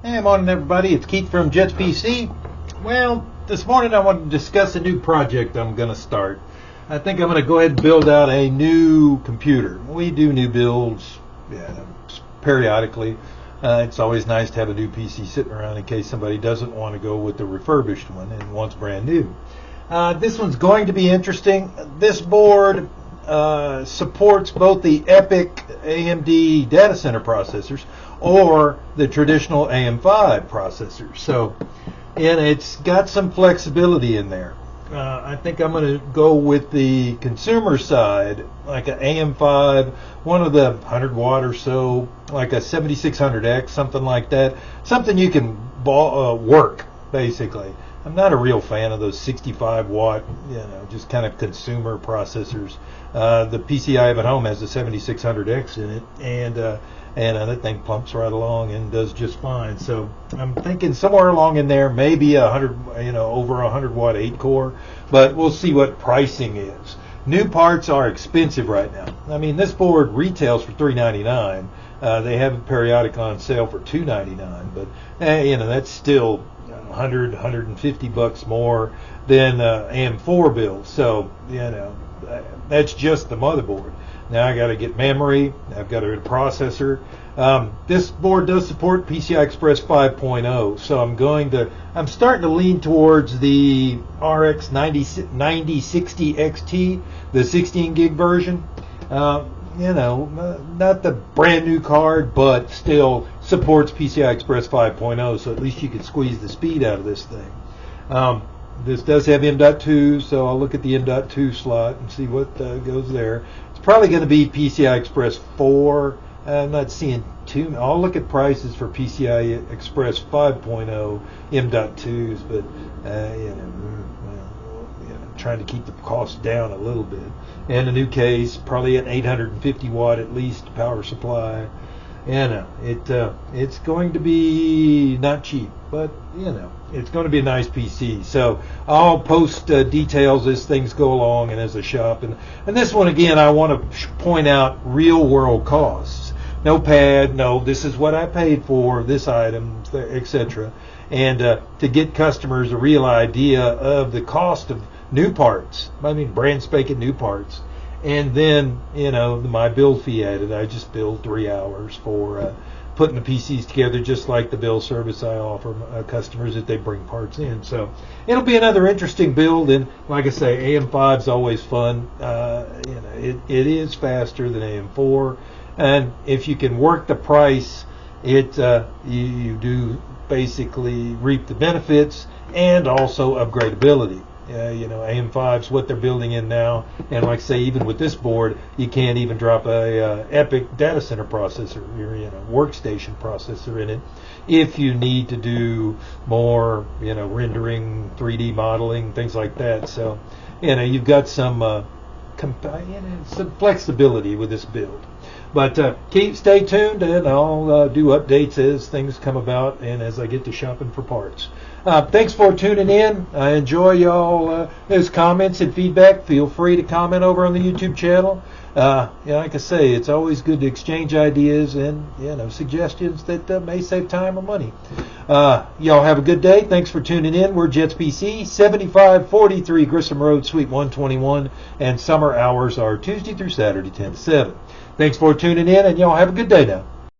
Hey, morning everybody, it's Keith from Jets PC. Well, this morning I want to discuss a new project I'm going to start. I think I'm going to go ahead and build out a new computer. We do new builds periodically. It's always nice to have a new PC sitting around in case somebody doesn't want to go with the refurbished one and wants brand new. This one's going to be interesting. This board supports both the EPIC AMD data center processors or the traditional AM5 processors. So, and it's got some flexibility in there. I think I'm going to go with the consumer side, like an AM5, one of the 100 watt or so, like a 7600X, something like that. Something you can work, basically. I'm not a real fan of those 65 watt, just kind of consumer processors. The PC I have at home has a 7600X in it, and that thing pumps right along and does just fine. So I'm thinking somewhere along in there, maybe over 100 watt 8 core, but we'll see what pricing is. New parts are expensive right now. I mean, this board retails for $399. They have it periodic on sale for $299, but that's still 100, 150 bucks more than AM4 Build. So that's just the motherboard. Now I got to get memory. I've got to get a processor. This board does support PCI Express 5.0, so I'm starting to lean towards the RX 9060 XT, the 16 gig version. Not the brand new card, but still supports PCI Express 5.0, so at least you can squeeze the speed out of this thing. This does have M.2, so I'll look at the M.2 slot and see what goes there. It's probably going to be PCI Express 4. I'm not seeing too. I'll look at prices for PCI Express 5.0 M.2s, but trying to keep the cost down a little bit. And a new case, probably an 850 watt at least power supply. It's going to be not cheap, but it's going to be a nice PC. So I'll post details as things go along and as I shop. And this one again, I want to point out real world costs. No pad, no, this is what I paid for this item, etc. And to get customers a real idea of the cost of new parts. I mean, brand spanking new parts. And then, my build fee added. I just billed 3 hours for putting the PCs together, just like the build service I offer customers if they bring parts in. So it'll be another interesting build. And like I say, AM5 is always fun. It is faster than AM4. And if you can work the price, you do basically reap the benefits and also upgradability. AM5 is what they're building in now, and like I say, even with this board, you can't even drop a EPIC data center processor, workstation processor in it, if you need to do more, rendering, 3D modeling, things like that. So, you've got some flexibility with this build. But stay tuned, and I'll do updates as things come about and as I get to shopping for parts. Thanks for tuning in. I enjoy y'all those comments and feedback. Feel free to comment over on the YouTube channel. Like I say, it's always good to exchange ideas and suggestions that may save time or money. Y'all have a good day. Thanks for tuning in. We're Jets PC, 7543 Grissom Road Suite 121, and summer hours are Tuesday through Saturday 10 to 7. Thanks for tuning in, and y'all have a good day now.